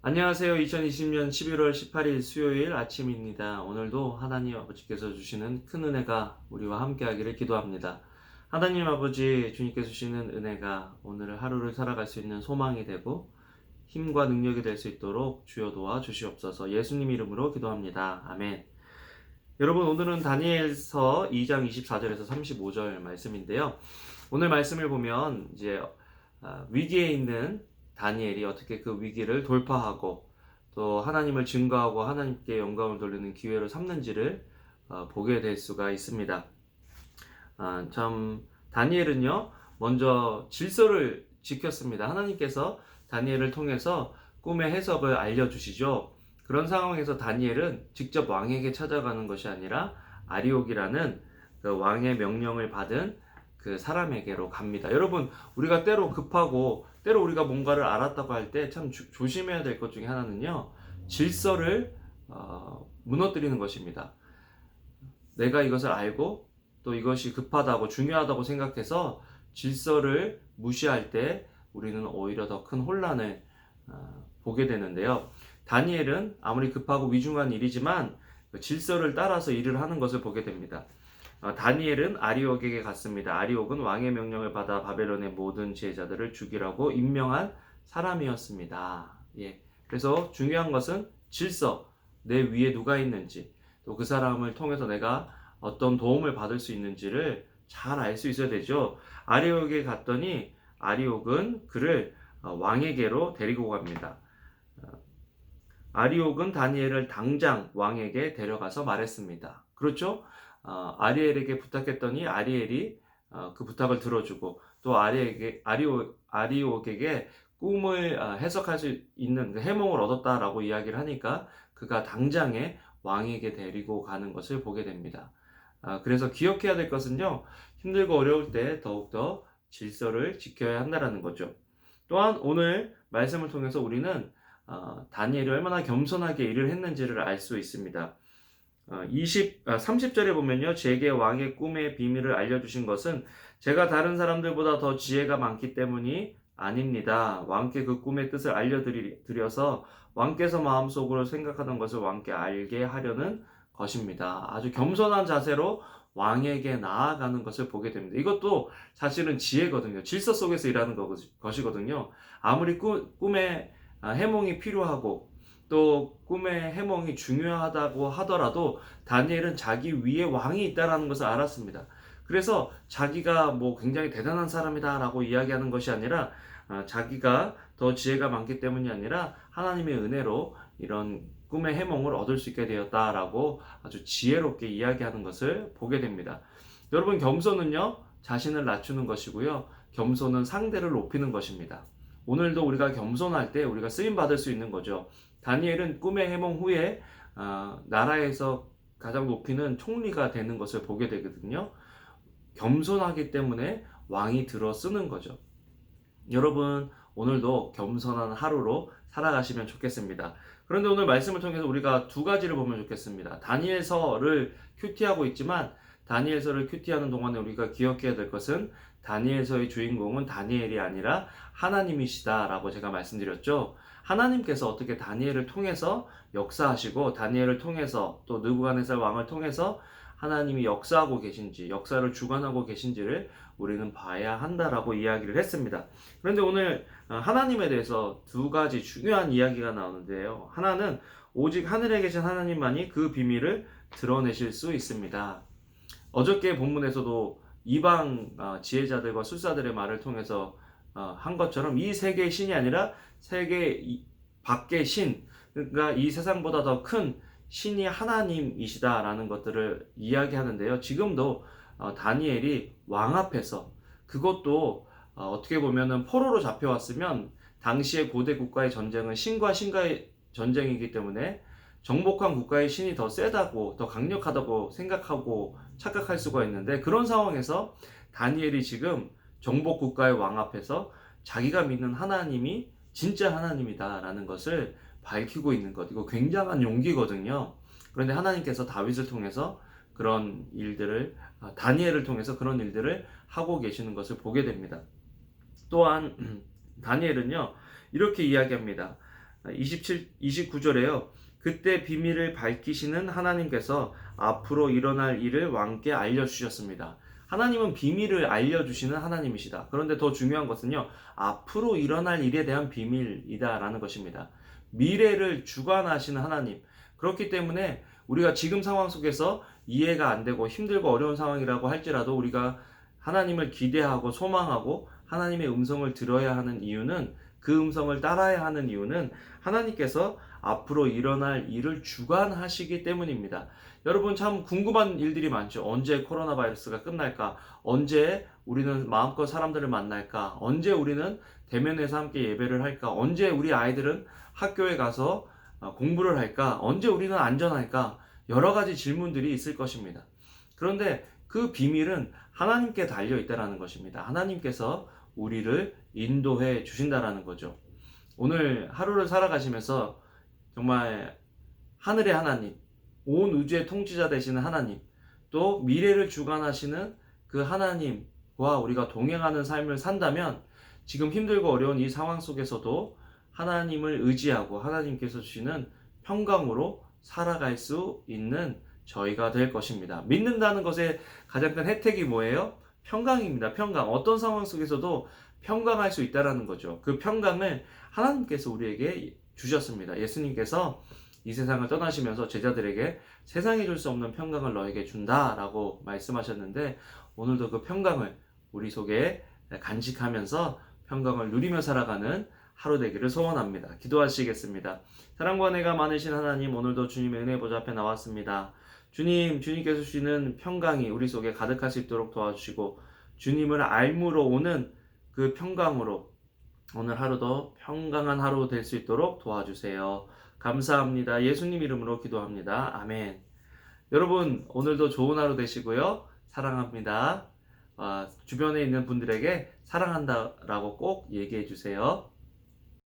안녕하세요. 2020년 11월 18일 수요일 아침입니다. 오늘도 하나님 아버지께서 주시는 큰 은혜가 우리와 함께 하기를 기도합니다. 하나님 아버지 주님께서 주시는 은혜가 오늘 하루를 살아갈 수 있는 소망이 되고 힘과 능력이 될 수 있도록 주여 도와 주시옵소서. 예수님 이름으로 기도합니다. 아멘. 여러분, 오늘은 다니엘서 2장 24절에서 35절 말씀인데요. 오늘 말씀을 보면 이제 위기에 있는 다니엘이 어떻게 그 위기를 돌파하고 또 하나님을 증거하고 하나님께 영광을 돌리는 기회로 삼는지를 보게 될 수가 있습니다. 참 다니엘은요, 먼저 질서를 지켰습니다. 하나님께서 다니엘을 통해서 꿈의 해석을 알려주시죠. 그런 상황에서 다니엘은 직접 왕에게 찾아가는 것이 아니라 아리옥이라는 그 왕의 명령을 받은 그 사람에게로 갑니다. 여러분, 우리가 때로 급하고 때로 우리가 뭔가를 알았다고 할 때 참 조심해야 될 것 중에 하나는요, 질서를 무너뜨리는 것입니다. 내가 이것을 알고 또 이것이 급하다고 중요하다고 생각해서 질서를 무시할 때 우리는 오히려 더 큰 혼란을 보게 되는데요. 다니엘은 아무리 급하고 위중한 일이지만 질서를 따라서 일을 하는 것을 보게 됩니다. 다니엘은 아리옥에게 갔습니다. 아리옥은 왕의 명령을 받아 바벨론의 모든 지혜자들을 죽이라고 임명한 사람이었습니다. 예. 그래서 중요한 것은 질서, 내 위에 누가 있는지, 또 그 사람을 통해서 내가 어떤 도움을 받을 수 있는지를 잘 알 수 있어야 되죠. 아리옥에 갔더니 아리옥은 그를 왕에게로 데리고 갑니다. 아리옥은 다니엘을 당장 왕에게 데려가서 말했습니다. 그렇죠? 아리엘에게 부탁했더니 아리엘이 그 부탁을 들어주고 또 아리옥에게 꿈을 해석할 수 있는 그 해몽을 얻었다라고 이야기를 하니까 그가 당장에 왕에게 데리고 가는 것을 보게 됩니다. 그래서 기억해야 될 것은요, 힘들고 어려울 때 더욱더 질서를 지켜야 한다는 거죠. 또한 오늘 말씀을 통해서 우리는 다니엘이 얼마나 겸손하게 일을 했는지를 알 수 있습니다. 30절에 보면요, 제게 왕의 꿈의 비밀을 알려주신 것은 제가 다른 사람들보다 더 지혜가 많기 때문이 아닙니다. 왕께 그 꿈의 뜻을 알려드려서 왕께서 마음속으로 생각하던 것을 왕께 알게 하려는 것입니다. 아주 겸손한 자세로 왕에게 나아가는 것을 보게 됩니다. 이것도 사실은 지혜거든요. 질서 속에서 일하는 것이거든요. 아무리 꿈의 해몽이 필요하고 또 꿈의 해몽이 중요하다고 하더라도 다니엘은 자기 위에 왕이 있다는 것을 알았습니다. 그래서 자기가 뭐 굉장히 대단한 사람이다라고 이야기하는 것이 아니라 자기가 더 지혜가 많기 때문이 아니라 하나님의 은혜로 이런 꿈의 해몽을 얻을 수 있게 되었다라고 아주 지혜롭게 이야기하는 것을 보게 됩니다. 여러분, 겸손은요, 자신을 낮추는 것이고요, 겸손은 상대를 높이는 것입니다. 오늘도 우리가 겸손할 때 우리가 쓰임 받을 수 있는 거죠. 다니엘은 꿈의 해몽 후에 나라에서 가장 높이는 총리가 되는 것을 보게 되거든요. 겸손하기 때문에 왕이 들어 쓰는 거죠. 여러분, 오늘도 겸손한 하루로 살아가시면 좋겠습니다. 그런데 오늘 말씀을 통해서 우리가 두 가지를 보면 좋겠습니다. 다니엘서를 큐티하고 있지만 다니엘서를 큐티하는 동안에 우리가 기억해야 될 것은 다니엘서의 주인공은 다니엘이 아니라 하나님이시다라고 제가 말씀드렸죠. 하나님께서 어떻게 다니엘을 통해서 역사하시고 다니엘을 통해서 또 느부갓네살 왕을 통해서 하나님이 역사하고 계신지, 역사를 주관하고 계신지를 우리는 봐야 한다라고 이야기를 했습니다. 그런데 오늘 하나님에 대해서 두 가지 중요한 이야기가 나오는데요. 하나는 오직 하늘에 계신 하나님만이 그 비밀을 드러내실 수 있습니다. 어저께 본문에서도 이방 지혜자들과 술사들의 말을 통해서 한 것처럼 이 세계의 신이 아니라 세계 밖의 신, 그러니까 이 세상보다 더 큰 신이 하나님이시다라는 것들을 이야기하는데요. 지금도 다니엘이 왕 앞에서, 그것도 어떻게 보면은 포로로 잡혀왔으면 당시의 고대 국가의 전쟁은 신과 신과의 전쟁이기 때문에 정복한 국가의 신이 더 세다고, 더 강력하다고 생각하고 착각할 수가 있는데, 그런 상황에서 다니엘이 지금 정복 국가의 왕 앞에서 자기가 믿는 하나님이 진짜 하나님이다라는 것을 밝히고 있는 것, 이거 굉장한 용기거든요. 그런데 하나님께서 다윗을 통해서 그런 일들을, 다니엘을 통해서 그런 일들을 하고 계시는 것을 보게 됩니다. 또한 다니엘은요, 이렇게 이야기합니다. 29절에요. 그때 비밀을 밝히시는 하나님께서 앞으로 일어날 일을 왕께 알려주셨습니다. 하나님은 비밀을 알려주시는 하나님이시다. 그런데 더 중요한 것은요, 앞으로 일어날 일에 대한 비밀이다라는 것입니다. 미래를 주관하시는 하나님. 그렇기 때문에 우리가 지금 상황 속에서 이해가 안 되고 힘들고 어려운 상황이라고 할지라도 우리가 하나님을 기대하고 소망하고 하나님의 음성을 들어야 하는 이유는, 그 음성을 따라야 하는 이유는 하나님께서 앞으로 일어날 일을 주관하시기 때문입니다. 여러분 참 궁금한 일들이 많죠. 언제 코로나 바이러스가 끝날까? 언제 우리는 마음껏 사람들을 만날까? 언제 우리는 대면에서 함께 예배를 할까? 언제 우리 아이들은 학교에 가서 공부를 할까? 언제 우리는 안전할까? 여러 가지 질문들이 있을 것입니다. 그런데 그 비밀은 하나님께 달려 있다라는 것입니다. 하나님께서 우리를 인도해 주신다라는 거죠. 오늘 하루를 살아가시면서 정말 하늘의 하나님, 온 우주의 통치자 되시는 하나님, 또 미래를 주관하시는 그 하나님과 우리가 동행하는 삶을 산다면 지금 힘들고 어려운 이 상황 속에서도 하나님을 의지하고 하나님께서 주시는 평강으로 살아갈 수 있는 저희가 될 것입니다. 믿는다는 것의 가장 큰 혜택이 뭐예요? 평강입니다. 평강. 어떤 상황 속에서도 평강할 수 있다라는 거죠. 그 평강을 하나님께서 우리에게 주셨습니다. 예수님께서 이 세상을 떠나시면서 제자들에게 세상이 줄 수 없는 평강을 너에게 준다라고 말씀하셨는데, 오늘도 그 평강을 우리 속에 간직하면서 평강을 누리며 살아가는 하루 되기를 소원합니다. 기도하시겠습니다. 사랑과 은혜가 많으신 하나님, 오늘도 주님의 은혜 보좌 앞에 나왔습니다. 주님께서 주시는 평강이 우리 속에 가득할 수 있도록 도와주시고, 주님을 알므로 오는 그 평강으로 오늘 하루도 평강한 하루 될 수 있도록 도와주세요. 감사합니다. 예수님 이름으로 기도합니다. 아멘. 여러분, 오늘도 좋은 하루 되시고요. 사랑합니다. 주변에 있는 분들에게 사랑한다라고 꼭 얘기해 주세요.